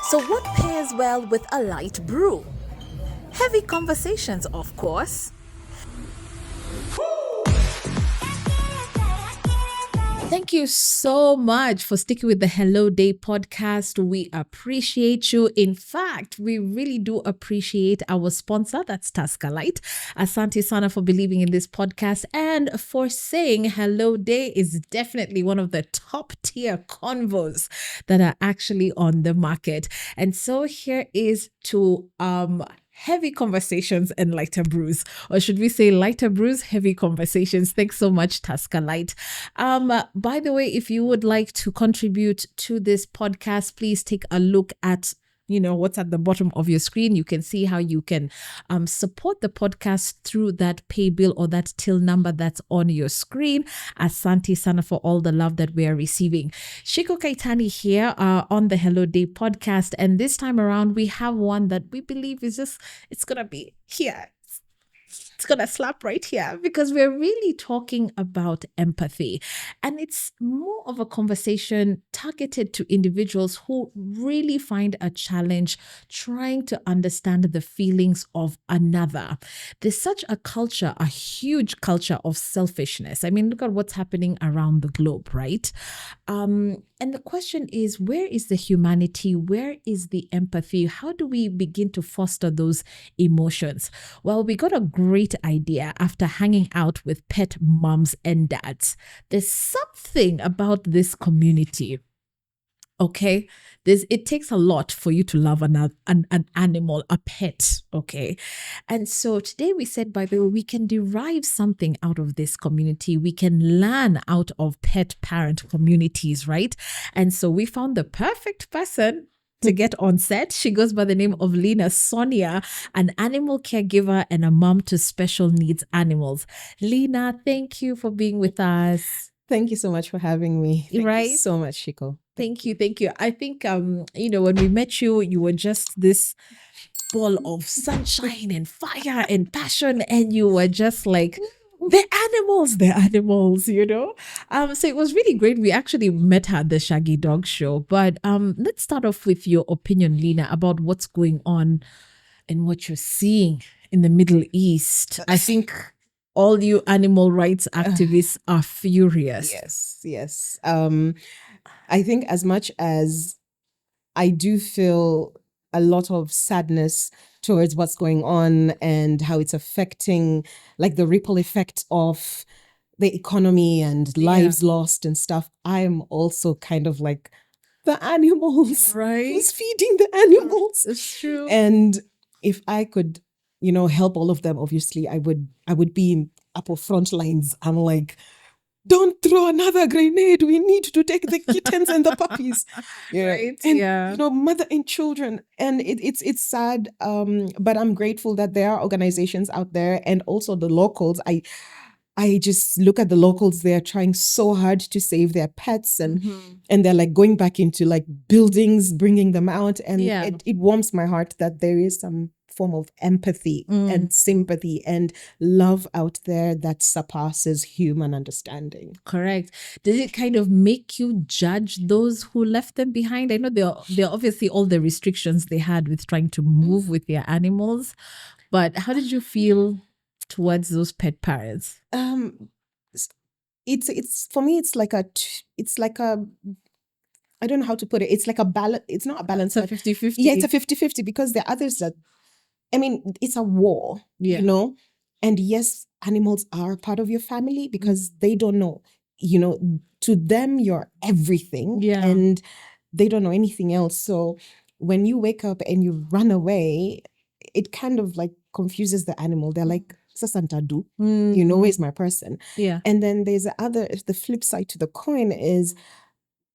So what pairs well with a light brew? Heavy conversations, of course. Thank you so much for sticking with the Hello Day podcast. We appreciate you. In fact, we really do appreciate our sponsor, that's Tusker Lite. Asante Sana for believing in this podcast and for saying Hello Day is definitely one of the top tier convos that are actually on the market. And so here is to heavy conversations and lighter brews, or should we say lighter brews, heavy conversations. Thanks so much, Tusker Lite. By the way, if you would like to contribute to this podcast, please take a look at what's at the bottom of your screen. You can see how you can support the podcast through that pay bill or that till number that's on your screen. Asante Sana for all the love that we are receiving. Shiko Kaitani here on the Hello Day podcast. And this time around, we have one that we believe is it's going to be here. It's going to slap right here because we're really talking about empathy. And it's more of a conversation targeted to individuals who really find a challenge trying to understand the feelings of another. There's such a culture, a huge culture of selfishness. I mean, look at what's happening around the globe, right? And the question is, where is the humanity? Where is the empathy? How do we begin to foster those emotions? Well, we got a great idea after hanging out with pet moms and dads. There's something about this community. Okay, it takes a lot for you to love an animal, a pet. Okay, and so today we said, by the way, we can derive something out of this community. We can learn out of pet parent communities, right? And so we found the perfect person to get on set. She goes by the name of Lina Sonia, an animal caregiver and a mom to special needs animals. Lina, thank you for being with us. Thank you so much for having me. Thank you so much, Shiko. Thank you. I think, when we met you, you were just this ball of sunshine and fire and passion, and you were just like, the animals. So it was really great. We actually met her at the Shaggy Dog Show. But let's start off with your opinion, Lina, about what's going on and what you're seeing in the Middle East. I think all you animal rights activists are furious. Yes. I think as much as I do feel a lot of sadness towards what's going on and how it's affecting, like the ripple effect of the economy and lives lost and stuff, I'm also kind of like the animals. Right. Who's feeding the animals? It's true. And if I could, help all of them, obviously I would be in upper front lines. I'm like, don't throw another grenade. We need to take the kittens and the puppies. Right. And, mother and children. And it's sad. But I'm grateful that there are organizations out there and also the locals. I just look at the locals. They're trying so hard to save their pets and they're like going back into like buildings, bringing them out. And it warms my heart that there is some form of empathy and sympathy and love out there that surpasses human understanding. Correct. Did it kind of make you judge those who left them behind? I know there are obviously all the restrictions they had with trying to move with their animals, but how did you feel towards those pet parents? It's for me, it's like a I don't know how to put it. It's like a balance. It's not a balance. It's a 50-50. Yeah, it's a 50-50 because there are others that, it's a war, and yes, animals are part of your family because they don't know, to them, you're everything and they don't know anything else. So when you wake up and you run away, it kind of like confuses the animal. They're like, Sasanta do, where's my person? Yeah. And then there's the flip side to the coin is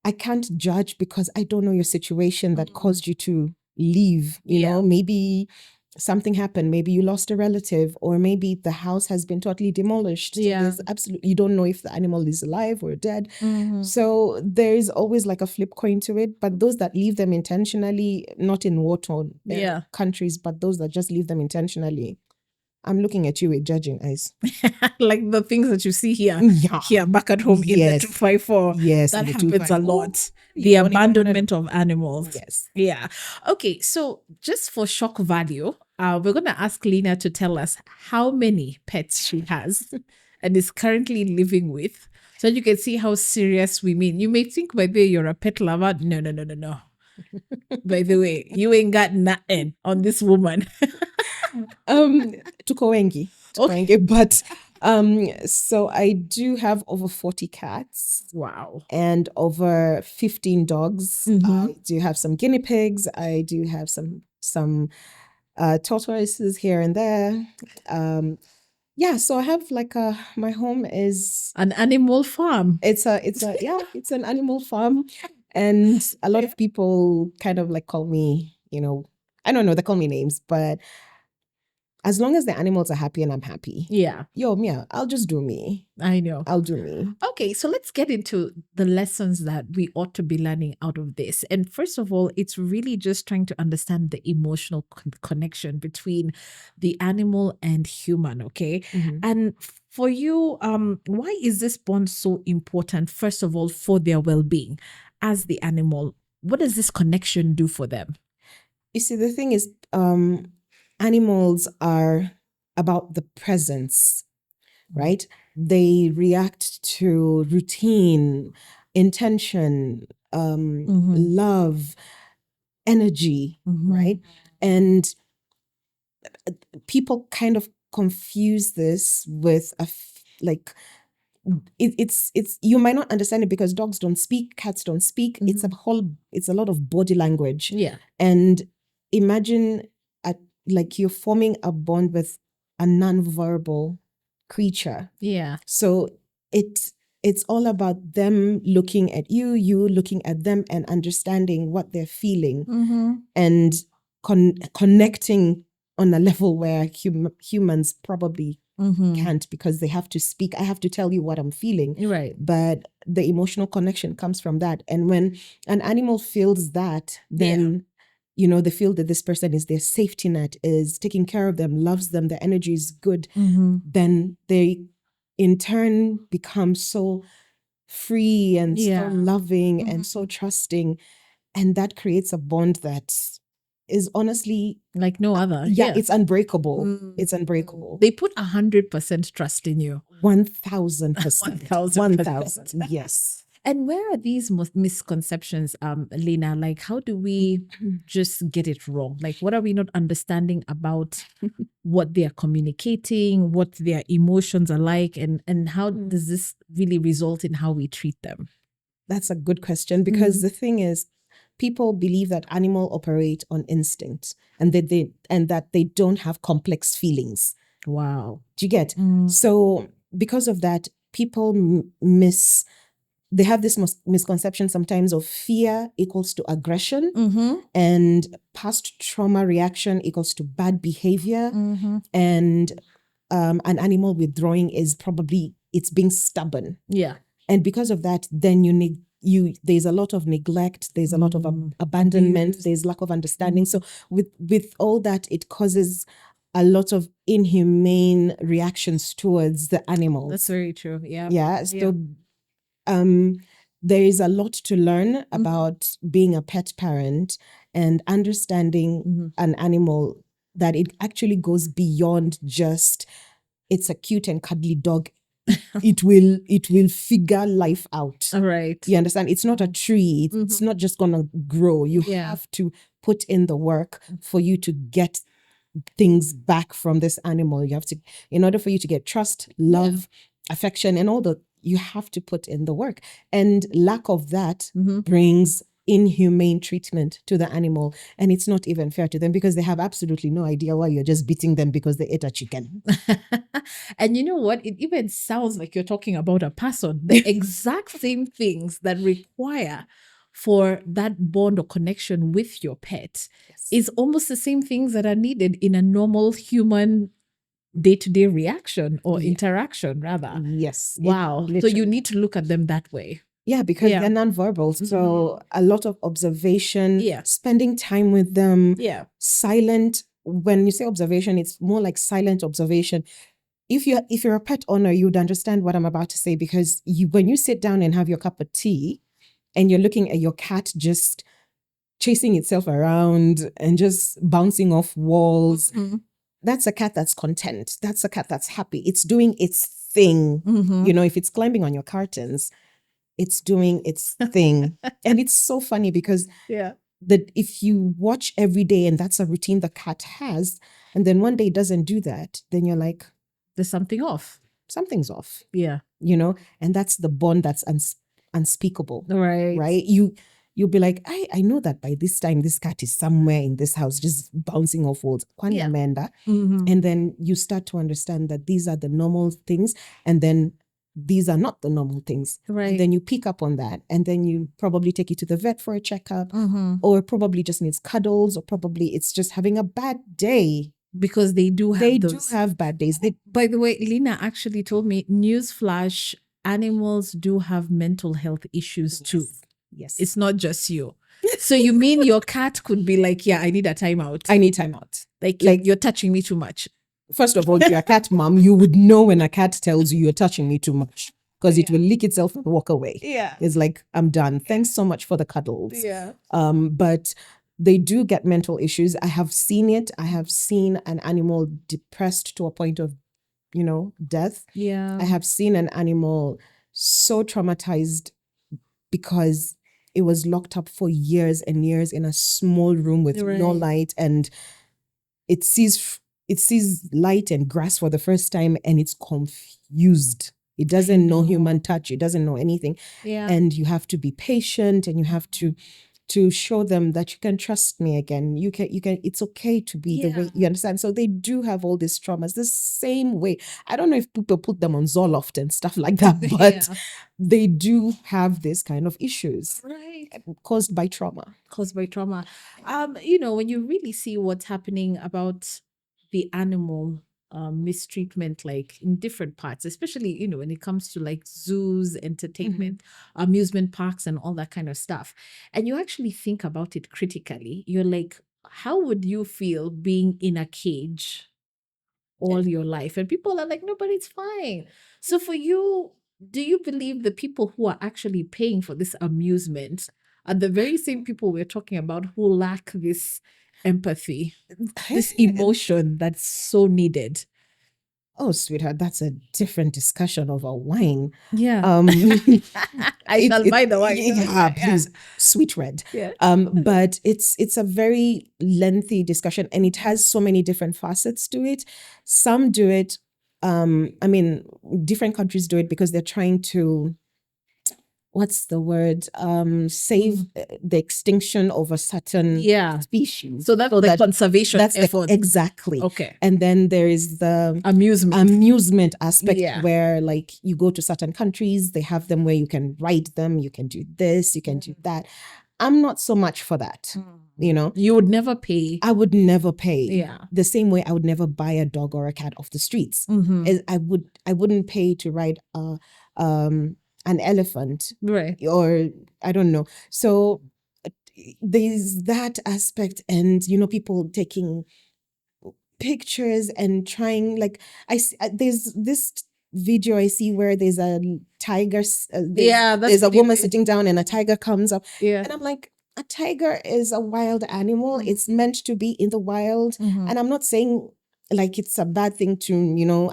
I can't judge because I don't know your situation that caused you to leave, maybe something happened, maybe you lost a relative, or maybe the house has been totally demolished. So you don't know if the animal is alive or dead. So there is always like a flip coin to it. But those that leave them intentionally, not in war-torn countries, but those that just leave them intentionally, I'm looking at you with judging eyes. Like the things that you see here, Yeah. here back at home in the Yes. 254. Yes, That in the happens a 254. lot. You The don't even wanna abandonment of animals. Yes. Yeah. Okay. So just for shock value, we're going to ask Lina to tell us how many pets she has and is currently living with. So you can see how serious we mean. You may think, by the way, you're a pet lover. No, no, no, no, no. By the way, you ain't got nothing on this woman. Tuko wengi. Okay. But so I do have over 40 cats. Wow. And over 15 dogs. I do have some guinea pigs. I do have some tortoises here and there. Yeah, so I have like my home is An animal farm. it's an animal farm, and a lot of people kind of like call me, I don't know, they call me names, but as long as the animals are happy and I'm happy, Yeah. Mia, I'll just do me. I know. I'll do me. Okay, so let's get into the lessons that we ought to be learning out of this. And first of all, it's really just trying to understand the emotional connection between the animal and human, okay? Mhm. And for you, why is this bond so important, first of all, for their well-being as the animal? What does this connection do for them? You see, the thing is, animals are about the presence, right? They react to routine, intention, love, energy, right? And people kind of confuse this with it's you might not understand it because dogs don't speak, cats don't speak. It's a lot of body language. Yeah. And imagine like you're forming a bond with a non-verbal creature. Yeah. So it's all about them looking at you, you looking at them, and understanding what they're feeling and connecting on a level where humans probably can't, because they have to speak. I have to tell you what I'm feeling. Right. But the emotional connection comes from that. And when an animal feels that, then they feel that this person is their safety net, is taking care of them, loves them, their energy is good, then they in turn become so free and so loving and so trusting. And that creates a bond that is honestly like no other. It's unbreakable. It's unbreakable. They put 100% trust in you. 1,000%. 1,000%. 1,000. Yes. And where are these misconceptions, Lina? Like, how do we just get it wrong? Like, what are we not understanding about what they are communicating, what their emotions are like, and how does this really result in how we treat them? That's a good question, because the thing is, people believe that animals operate on instinct and that they don't have complex feelings. Wow. Do you get? So because of that, people they have this misconception sometimes of fear equals to aggression, and past trauma reaction equals to bad behavior, and an animal withdrawing is probably it's being stubborn. Yeah. And because of that, then there's a lot of neglect, there's a lot of abandonment, there's lack of understanding. So with all that, it causes a lot of inhumane reactions towards the animals. That's very true. Yeah. Yeah. So there is a lot to learn about being a pet parent and understanding an animal, that it actually goes beyond just it's a cute and cuddly dog. It will figure life out. All right. You understand? It's not a tree. It's not just gonna grow. You have to put in the work for you to get things back from this animal. You have to, in order for you to get trust, love, affection, and all you have to put in the work. And lack of that brings inhumane treatment to the animal, and it's not even fair to them, because they have absolutely no idea why you're just beating them because they ate a chicken. And you know what? It even sounds like you're talking about a person. The exact same things that require for that bond or connection with your pet is almost the same things that are needed in a normal human day-to-day reaction or interaction, rather. Yes. Wow. So you need to look at them that way. Yeah, because they're nonverbal. So a lot of observation, spending time with them, silent when you say observation, it's more like silent observation. If you're a pet owner, you would understand what I'm about to say, because when you sit down and have your cup of tea and you're looking at your cat just chasing itself around and just bouncing off walls, that's a cat that's content. That's a cat that's happy. It's doing its thing. If it's climbing on your curtains, it's doing its thing. And it's so funny because that if you watch every day and that's a routine the cat has, and then one day it doesn't do that, then you're like, there's something off. Something's off. Yeah. And that's the bond that's unspeakable. Right. You'll be like, I know that by this time this cat is somewhere in this house just bouncing off walls. Yeah. And then you start to understand that these are the normal things, and then these are not the normal things. Right. And then you pick up on that, and then you probably take it to the vet for a checkup, or probably just needs cuddles, or probably it's just having a bad day. Because they do have do have bad days. By the way, Lina actually told me, newsflash, animals do have mental health issues too. Yes. It's not just you. So you mean your cat could be like, yeah, I need a timeout. I need timeout. Like you're touching me too much. First of all, if you're a cat mom, you would know when a cat tells you you're touching me too much, because it will lick itself and walk away. Yeah. It's like, I'm done. Thanks so much for the cuddles. Yeah. But they do get mental issues. I have seen it. I have seen an animal depressed to a point of, death. Yeah. I have seen an animal so traumatized because it was locked up for years and years in a small room with no light, and it sees light and grass for the first time, and it's confused. It doesn't know human touch. It doesn't know anything. Yeah. And you have to be patient, and you have to show them that you can trust me again. You can, it's okay to be the way, you understand? So they do have all these traumas the same way. I don't know if people put them on Zoloft and stuff like that, but they do have this kind of issues. Right. Caused by trauma. When you really see what's happening about the animal mistreatment, like in different parts, especially, when it comes to like zoos, entertainment, amusement parks, and all that kind of stuff. And you actually think about it critically. You're like, how would you feel being in a cage all your life? And people are like, no, but it's fine. So for you, do you believe the people who are actually paying for this amusement are the very same people we're talking about who lack this empathy, this emotion that's so needed? Oh, sweetheart, that's a different discussion over wine. Yeah. I shall buy the wine. Yeah, please, sweet red. Yeah. But it's a very lengthy discussion, and it has so many different facets to it. Some do it, different countries do it because they're trying to, what's the word? Save the extinction of a certain species. So that's the conservation effort. Exactly. Okay. And then there is the amusement aspect where like you go to certain countries, they have them where you can ride them, you can do this, you can do that. I'm not so much for that. You would never pay. I would never pay. Yeah. The same way I would never buy a dog or a cat off the streets. I wouldn't pay to ride an elephant, right? Or I don't know. So there's that aspect, and people taking pictures and trying, like there's this video I see where there's a tiger. There's a woman sitting down and a tiger comes up. Yeah, and I'm like, a tiger is a wild animal. It's meant to be in the wild, and I'm not saying like it's a bad thing to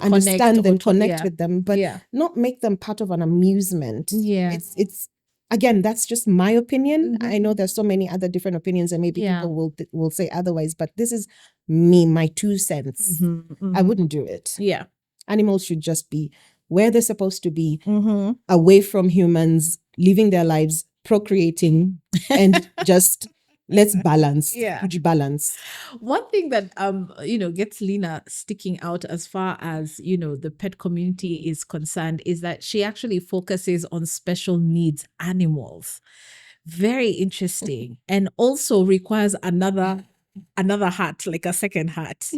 understand them, connect with them, but not make them part of an amusement. It's again, that's just my opinion. I know there's so many other different opinions, and maybe people will say otherwise, but this is me, my 2 cents. I wouldn't do it. Animals should just be where they're supposed to be, away from humans, living their lives, procreating, and just let's balance. Huge balance. One thing that gets Lina sticking out as far as the pet community is concerned is that she actually focuses on special needs animals. Very interesting. And also requires another hat, like a second hat.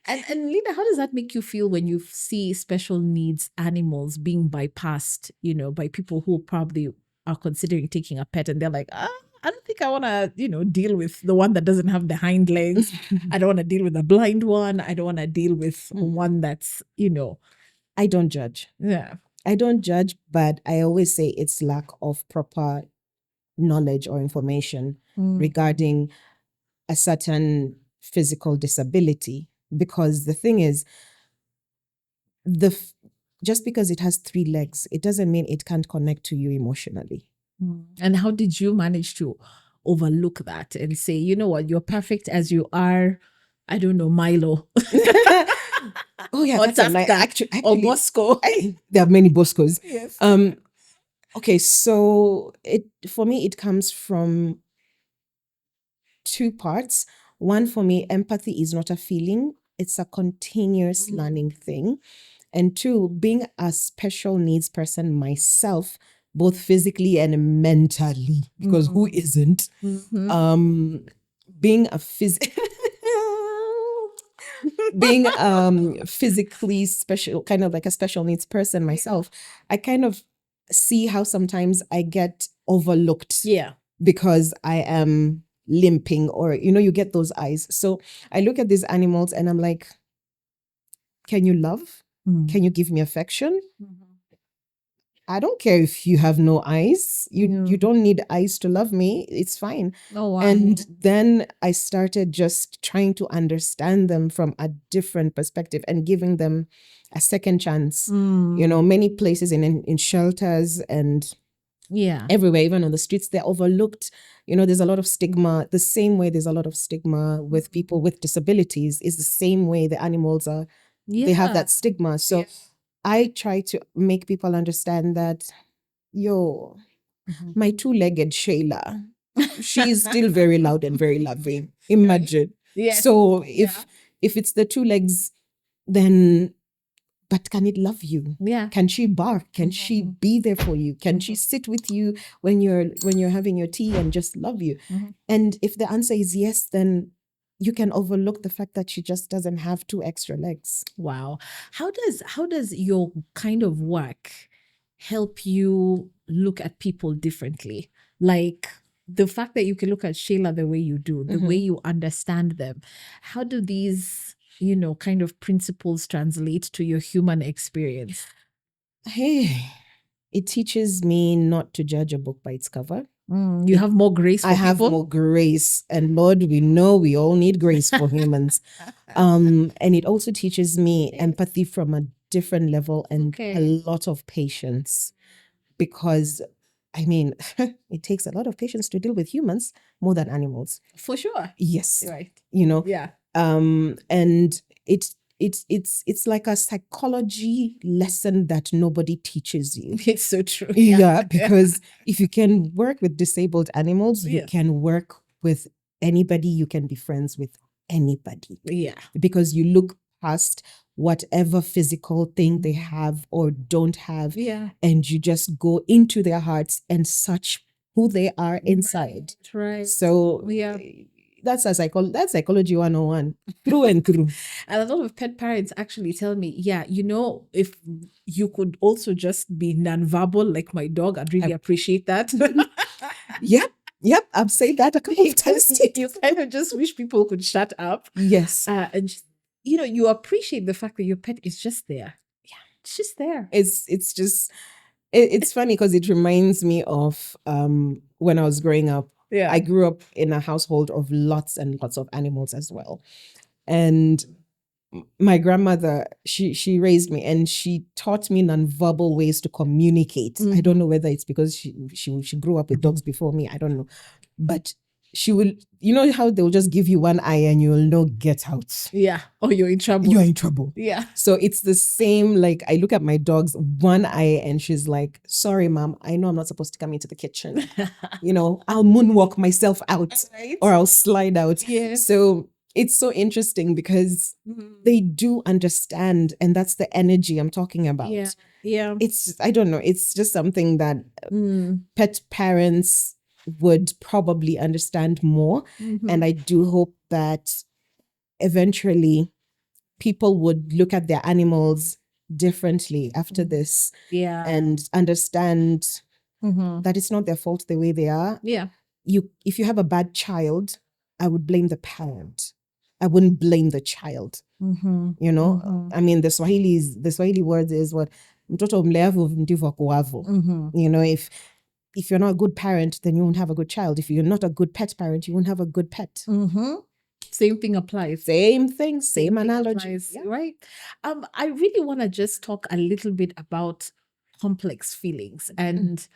And Lina, how does that make you feel when you see special needs animals being bypassed, by people who probably are considering taking a pet, and they're like, I don't think I want to, deal with the one that doesn't have the hind legs. I don't want to deal with the blind one. I don't want to deal with one that's, I don't judge. yeah. I don't judge, but I always say it's lack of proper knowledge or information regarding a certain physical disability. Because the thing is, just because it has 3 legs, it doesn't mean it can't connect to you emotionally. And how did you manage to overlook that and say, you know what, you're perfect as you are? I don't know, Milo. Oh yeah, or that's a nice, Tusker, actually, or Bosco. there are many Boscos. Yes. Okay, so for me it comes from 2 parts. One, for me, empathy is not a feeling; it's a continuous learning thing. And 2, being a special needs person myself, both physically and mentally, because who isn't? Being a being physically special, kind of like a special needs person myself, I kind of see how sometimes I get overlooked. Yeah. Because I am limping, or you get those eyes. So I look at these animals and I'm like, can you love? Can you give me affection? I don't care if you have no eyes. You don't need eyes to love me. It's fine. Oh, wow. And then I started just trying to understand them from a different perspective and giving them a second chance. Many places in shelters and everywhere, even on the streets, they're overlooked. There's a lot of stigma. The same way there's a lot of stigma with people with disabilities is the same way the animals are. They have that stigma. So I try to make people understand that, my 2-legged Shayla, she is still very loud and very loving. Imagine. Yes. So if it's the 2 legs, then, but can it love you? Yeah. Can she bark? Can she be there for you? Can she sit with you when you're having your tea and just love you? And if the answer is yes, then you can overlook the fact that she just doesn't have 2 extra legs. Wow. How does your kind of work help you look at people differently? Like the fact that you can look at Sheila the way you do, the way you understand them. How do these, kind of principles translate to your human experience? Hey, it teaches me not to judge a book by its cover. You have more grace for I have people? more grace. And Lord, we know we all need grace for humans. And it also teaches me empathy from a different level and a lot of patience. Because, it takes a lot of patience to deal with humans more than animals. For sure. Yes. Right. Yeah. And it's like a psychology lesson that nobody teaches you. It's so true. Yeah, because if you can work with disabled animals, you can work with anybody, you can be friends with anybody. Yeah. Because you look past whatever physical thing they have or don't have. Yeah. And you just go into their hearts and search who they are inside. Right. So that's psychology 101 through and through. And a lot of pet parents actually tell me, if you could also just be nonverbal like my dog, I'd really appreciate that. Yep, I've said that a couple of times. You kind of just wish people could shut up. Yes. And just, you appreciate the fact that your pet is just there. Yeah, it's just there. It's just, it's funny because it reminds me of when I was growing up. Yeah. I grew up in a household of lots and lots of animals as well. And my grandmother, she raised me and she taught me nonverbal ways to communicate. I don't know whether it's because she grew up with dogs before me. I don't know. But she will, how they'll just give you one eye and you'll know, get out. Yeah. Oh, you're in trouble. You're in trouble. Yeah. So it's the same, like I look at my dog's one eye and she's like, sorry, mom, I know I'm not supposed to come into the kitchen. I'll moonwalk myself out or I'll slide out. Yes. So it's so interesting because they do understand, and that's the energy I'm talking about. Yeah. I don't know, it's just something that pet parents would probably understand more. And I do hope that eventually people would look at their animals differently after this and understand that it's not their fault the way they are. Yeah. if you have a bad child, I would blame the parent. I wouldn't blame the child. You know, I mean, the Swahili word is what mtoto mleavu ndivyo akuavyo. You know, if you're not a good parent, then you won't have a good child. If you're not a good pet parent, you won't have a good pet. Same thing applies. Same thing, same analogy. Applies, right? I really want to just talk a little bit about complex feelings. And,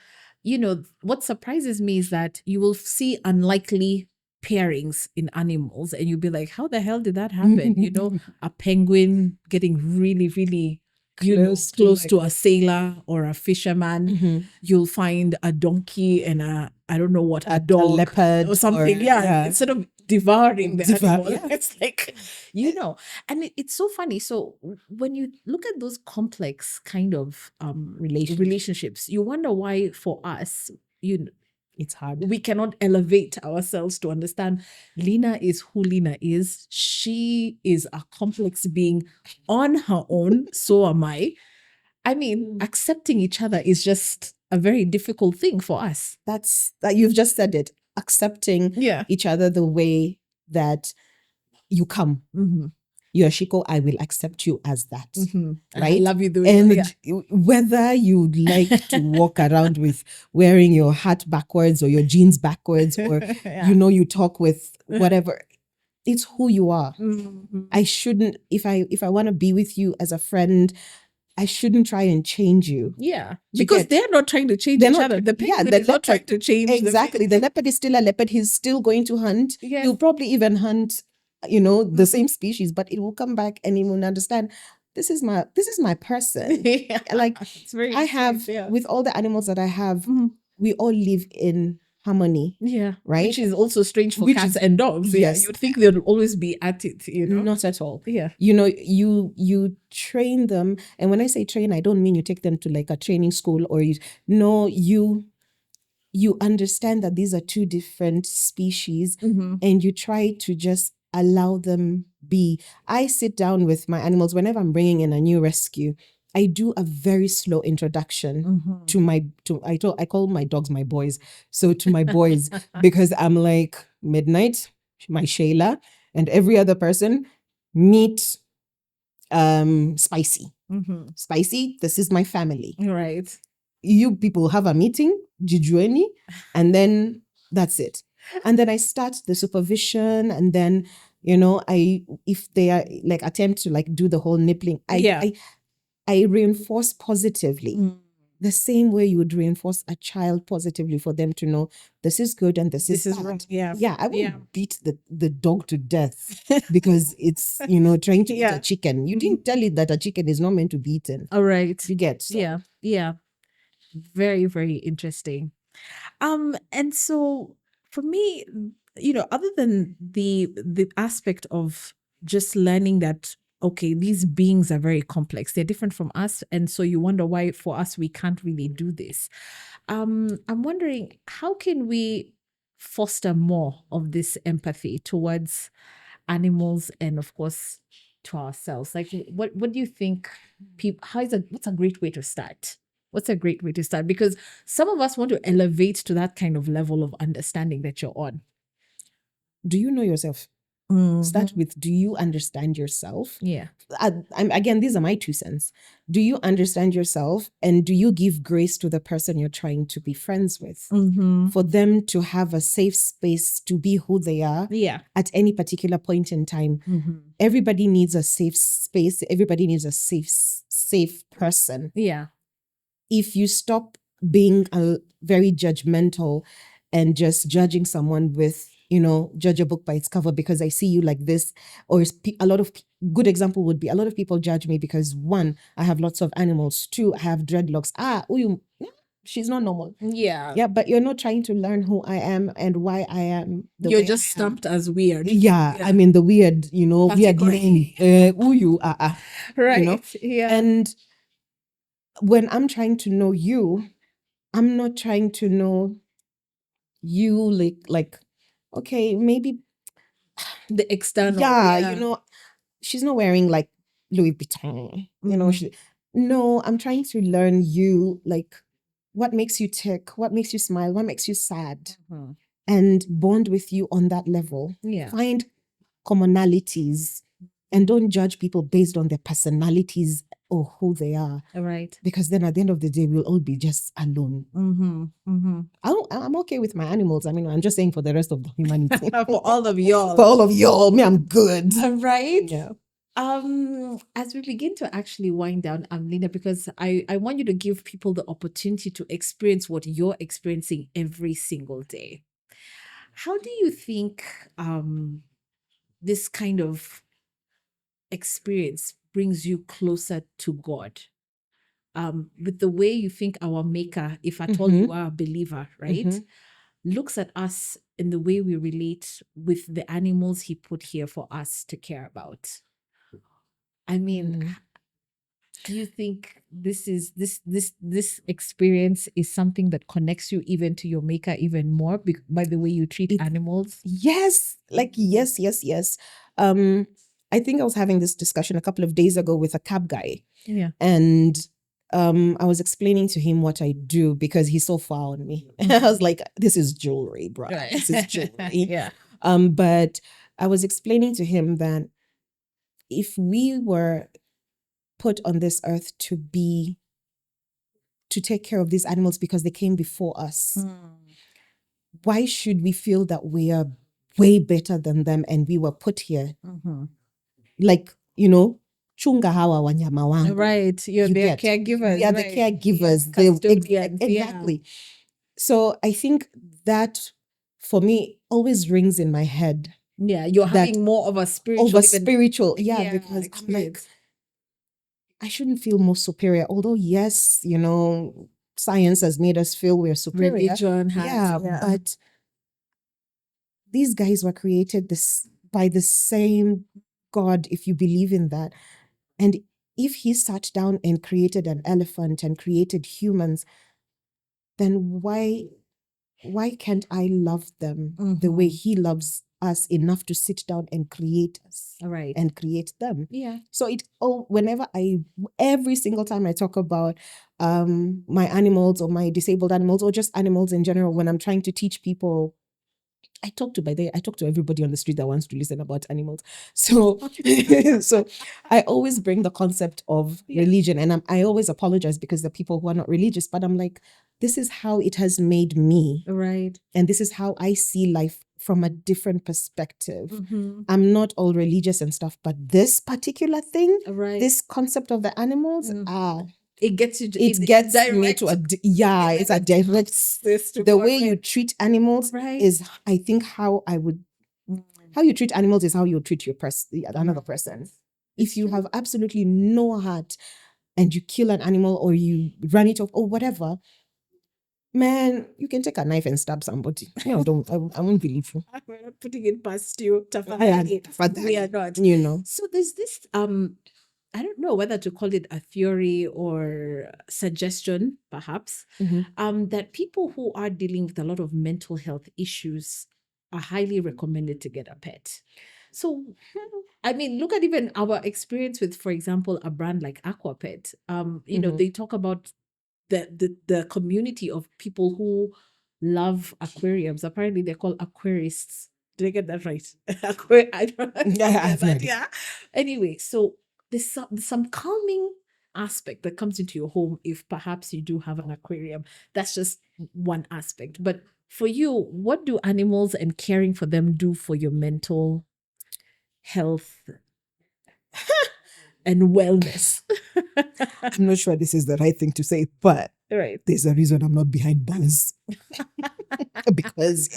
you know, what surprises me is that you will see unlikely pairings in animals and you'll be like, how the hell did that happen? You know, a penguin getting really, really close to a sailor or a fisherman. You'll find a donkey and I don't know what, a dog, a leopard or something. Instead of devouring the animal. It's like, you know, and it's so funny. So when you look at those complex kind of relationships, you wonder why for us, it's hard. We cannot elevate ourselves to understand Lina is who Lina is. She is a complex being on her own. So am I. I mean, accepting each other is just a very difficult thing for us. That's that you've just said it. Accepting each other the way that you come. You're Shiko, I will accept you as that. Right? I love you the way and whether you like to walk around with wearing your hat backwards or your jeans backwards or you know, you talk with whatever, it's who you are. I shouldn't, if I want to be with you as a friend, I shouldn't try and change you. Yeah. Because they're not trying to change each other. The penguin is not trying to change. Exactly. The leopard is still a leopard. He's still going to hunt. Yes. He'll probably even hunt, you know, the same species, but it will come back and he will understand this is my person. Like it's very I have with all the animals that I have, we all live in harmony. Yeah. Right? Which is also strange for cats and dogs. Yes. You'd think they'll always be at it, you know. Not at all. Yeah. You know, you train them. And when I say train, I don't mean you take them to like a training school or you understand that these are two different species and you try to just allow them be. I sit down with my animals whenever I'm bringing in a new rescue. I do a very slow introduction I call my dogs my boys. So to my boys, because I'm like, Midnight, my Shayla, and every other person, meet Spicy. Spicy, this is my family. Right. You people have a meeting, jijueni, and then that's it. And then I start the supervision, and then, you know, if they are like attempt to like do the whole nippling, I reinforce positively. The same way you would reinforce a child positively for them to know this is good and this is bad. Wrong. Yeah. Yeah, I won't beat the dog to death because it's, you know, trying to eat a chicken. You didn't tell it that a chicken is not meant to be eaten. All right. You get. So. Yeah. Very, very interesting. And so for me, you know, other than the aspect of just learning that, okay, these beings are very complex, they're different from us, and so you wonder why for us we can't really do this. I'm wondering, how can we foster more of this empathy towards animals and of course to ourselves? Like, what do you think what's a great way to start? What's a great way to start? Because some of us want to elevate to that kind of level of understanding that you're on. Do you know yourself? Start with, do you understand yourself? Yeah. Again, these are my 2 cents. Do you understand yourself, and do you give grace to the person you're trying to be friends with for them to have a safe space to be who they are at any particular point in time? Everybody needs a safe space. Everybody needs a safe person. Yeah. If you stop being very judgmental and just judging someone with, you know, judge a book by its cover because I see you like this, or a lot of good example would be a lot of people judge me because 1, I have lots of animals. 2, I have dreadlocks. She's not normal. Yeah, but you're not trying to learn who I am and why I am the way you're just stamped as weird. Yeah, I mean the weird, you know, weird name. Who you are. Right. You know? Yeah. And when I'm trying to know you, I'm not trying to know you like okay, maybe the external. you know, she's not wearing like Louis Vuitton. You know, no, I'm trying to learn you, like what makes you tick, what makes you smile, what makes you sad. and bond with you on that level. Yeah. Find commonalities and don't judge people based on their personalities or who they are. Right. Because then at the end of the day, we'll all be just alone. I'm okay with my animals. I mean, I'm just saying for the rest of the humanity. For all of y'all. For all of y'all, me, I'm good. Right? Yeah. As we begin to actually wind down, Lina, because I want you to give people the opportunity to experience what you're experiencing every single day. How do you think this kind of experience brings you closer to God? With the way you think our maker, if at all you are a believer, right, looks at us in the way we relate with the animals he put here for us to care about. I mean, do you think this experience is something that connects you even to your maker even more by the way you treat animals? Yes, like yes. I think I was having this discussion a couple of days ago with a cab guy. Yeah. And I was explaining to him what I do because he's so far on me. I was like, this is jewelry, bro. Right. This is jewelry. Yeah. But I was explaining to him that if we were put on this earth to take care of these animals because they came before us, why should we feel that we are way better than them and we were put here? Like, chunga hawa wanyama wangu. Right. You're You their get? caregivers. We are the right. caregivers. Custodians. Exactly. So I think that for me always rings in my head. Yeah, you're that having more of a spiritual. Over spiritual. Yeah, Yeah, because I'm like, experience. I shouldn't feel more superior. Although, yes, science has made us feel we're superior. Religion has. But these guys were created by the same God, if you believe in that. And if he sat down and created an elephant and created humans, then why can't I love them the way he loves us enough to sit down and create us and create them? Yeah. So every single time I talk about my animals or my disabled animals or just animals in general, when I'm trying to teach people, I talk to everybody on the street that wants to listen about animals. So, so I always bring the concept of religion, and I always apologize because the people who are not religious, but I'm like, this is how it has made me. Right. And this is how I see life from a different perspective. I'm not all religious and stuff, but this particular thing, this concept of the animals, it gets you. It gets me to it's a direct. The way you treat animals is, I think, how you treat animals is how you treat another person. If you have absolutely no heart and you kill an animal or you run it off or whatever, man, you can take a knife and stab somebody. I won't believe you. We're not putting it past you. We are not. So there's this I don't know whether to call it a theory or suggestion, perhaps, that people who are dealing with a lot of mental health issues are highly recommended to get a pet. So, I mean, look at even our experience with, for example, a brand like Aquapet. They talk about the community of people who love aquariums. Apparently, they're called aquarists. Did I get that right? I don't know. Yeah. Anyway, so there's some calming aspect that comes into your home if perhaps you do have an aquarium. That's just one aspect. But for you, what do animals and caring for them do for your mental health and wellness? I'm not sure this is the right thing to say, but there's a reason I'm not behind bars. Because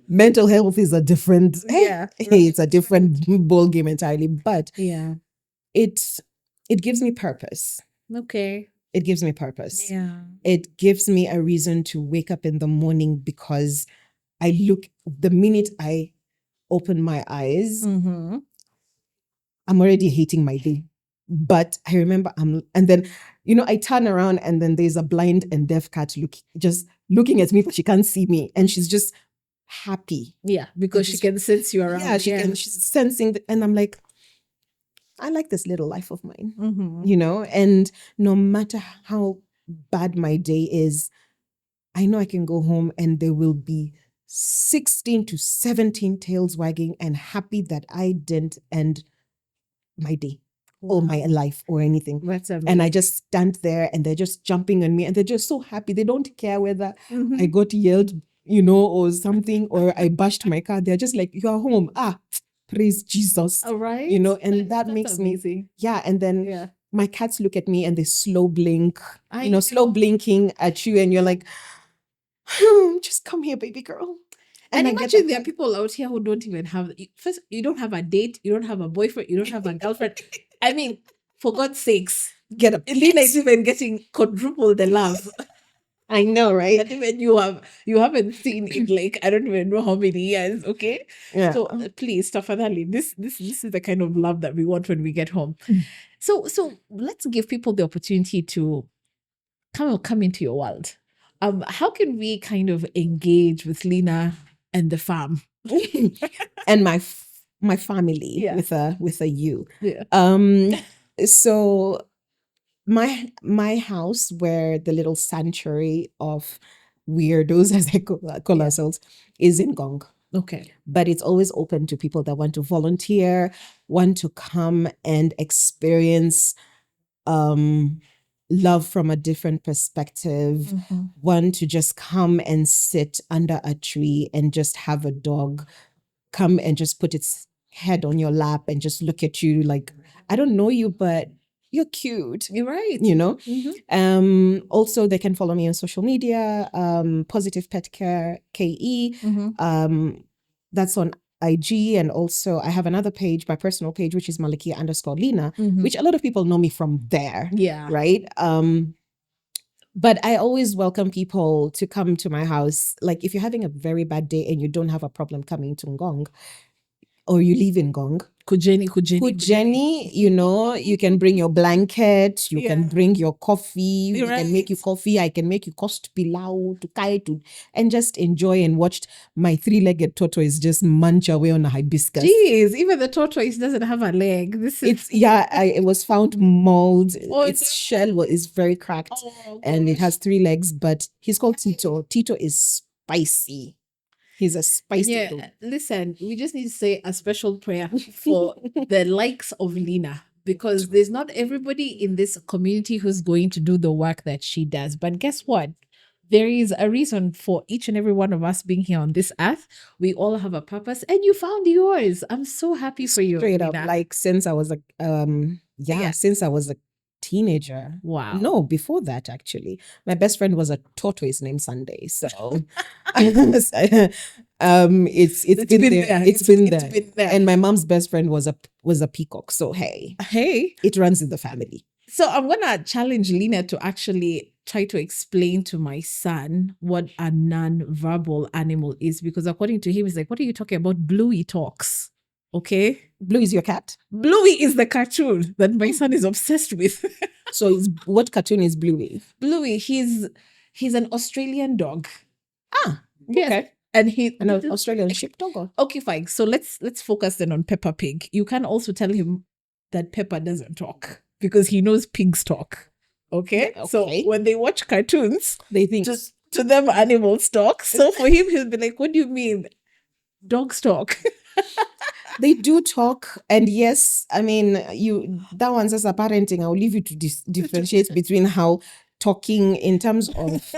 mental health is a different it's a different ball game entirely. But it gives me purpose. Okay. It gives me purpose. Yeah. It gives me a reason to wake up in the morning because the minute I open my eyes, I'm already hating my day. But I remember and then, I turn around and then there's a blind and deaf cat just looking at me, but she can't see me. And she's just happy. Yeah, because she can sense you around. Yeah, she's sensing. And I'm like, I like this little life of mine, and no matter how bad my day is, I know I can go home and there will be 16 to 17 tails wagging and happy that I didn't end my day or my life or anything. That's amazing. And I just stand there and they're just jumping on me and they're just so happy. They don't care whether I got yelled, or something, or I bashed my car. They're just like, you are home. Praise Jesus. All right. And that makes amazing. me, and then my cats look at me and they slow blink, I know. slow blinking at you. And you're like, just come here, baby girl. And I imagine there are people out here who don't even have, first, you don't have a date, you don't have a boyfriend, you don't have a girlfriend. I mean, for God's sakes, get up. Lina is even getting quadruple the love. I know, right? That even you haven't seen in like, I don't even know how many years, okay? Yeah. So please, definitely, this is the kind of love that we want when we get home. So let's give people the opportunity to come into your world. How can we kind of engage with Lina and the farm and my family with a U? So my house, where the little sanctuary of weirdos, as I call ourselves, is in Gong. Okay. But it's always open to people that want to volunteer, want to come and experience love from a different perspective, want to just come and sit under a tree and just have a dog come and just put its head on your lap and just look at you like, I don't know you, but you're cute. You're right. Also, they can follow me on social media, Positive Pet Care KE. That's on IG, and also I have another page, my personal page, which is Malikia_Lina, which a lot of people know me from there. Yeah. Right. But I always welcome people to come to my house. Like if you're having a very bad day and you don't have a problem coming to Ngong, or you live in Ngong, Kujeni. You can bring your blanket, you can bring your coffee, we can make you coffee, I can make you kost pilau to kaitu, and just enjoy and watch my 3-legged tortoise just munch away on a hibiscus. Jeez, even the tortoise doesn't have a leg. It was found mauled. Its shell is very cracked, and it has 3 legs, but he's called Tito. Tito is spicy. He's a spicy dog. Listen, we just need to say a special prayer for the likes of Lina, because there's not everybody in this community who's going to do the work that she does. But guess what? There is a reason for each and every one of us being here on this earth. We all have a purpose, and you found yours. I'm so happy for you. Straight Lina. up, like since I was since I was a teenager. Wow. No, before that, actually. My best friend was a tortoise named Sunday. So it's been there. It's been there. And my mom's best friend was a peacock. So hey, it runs in the family. So I'm gonna challenge Lina to actually try to explain to my son what a non-verbal animal is, because according to him, he's like, what are you talking about? Bluey talks. Okay. Bluey is your cat? Bluey is the cartoon that my son is obsessed with. So what cartoon is Bluey? Bluey, he's an Australian dog. Yes. Okay. And an Australian sheepdog. Okay, fine. So let's focus then on Peppa Pig. You can also tell him that Peppa doesn't talk, because he knows pigs talk. Okay? So when they watch cartoons, they think to them animals talk. So for him, he'll be like, what do you mean? Dogs talk. They do talk, and yes, I mean, that one's as a parenting, I'll leave you to differentiate between how talking in terms of,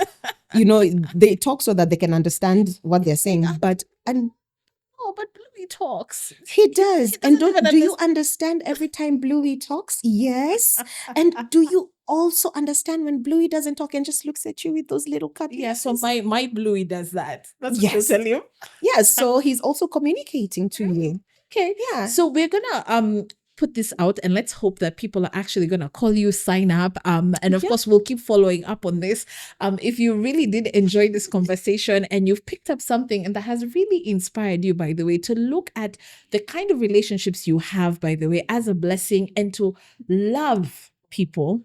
they talk so that they can understand what they're saying, but Bluey talks. He does. And do you understand every time Bluey talks? Yes. And do you also understand when Bluey doesn't talk and just looks at you with those little cuddly eyes? So my Bluey does that. That's what I'll tell you. Yeah, so he's also communicating to you. Okay. Yeah. So we're gonna put this out, and let's hope that people are actually gonna call you, sign up. And of course we'll keep following up on this. If you really did enjoy this conversation and you've picked up something and that has really inspired you, by the way, to look at the kind of relationships you have, by the way, as a blessing, and to love people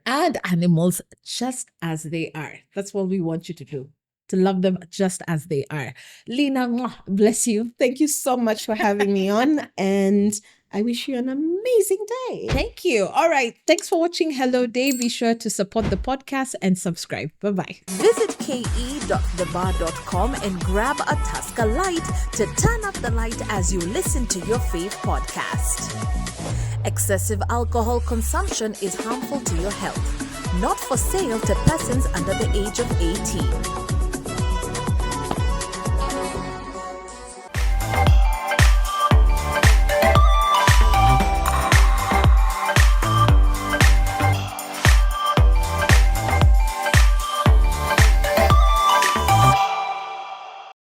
and animals just as they are. That's what we want you to do. To love them just as they are. Lina, bless you. Thank you so much for having me on, and I wish you an amazing day. Thank you. All right. Thanks for watching Hello Day. Be sure to support the podcast and subscribe. Bye-bye. Visit ike.thebar.com and grab a Tusker Lite to turn up the light as you listen to your fave podcast. Excessive alcohol consumption is harmful to your health. Not for sale to persons under the age of 18.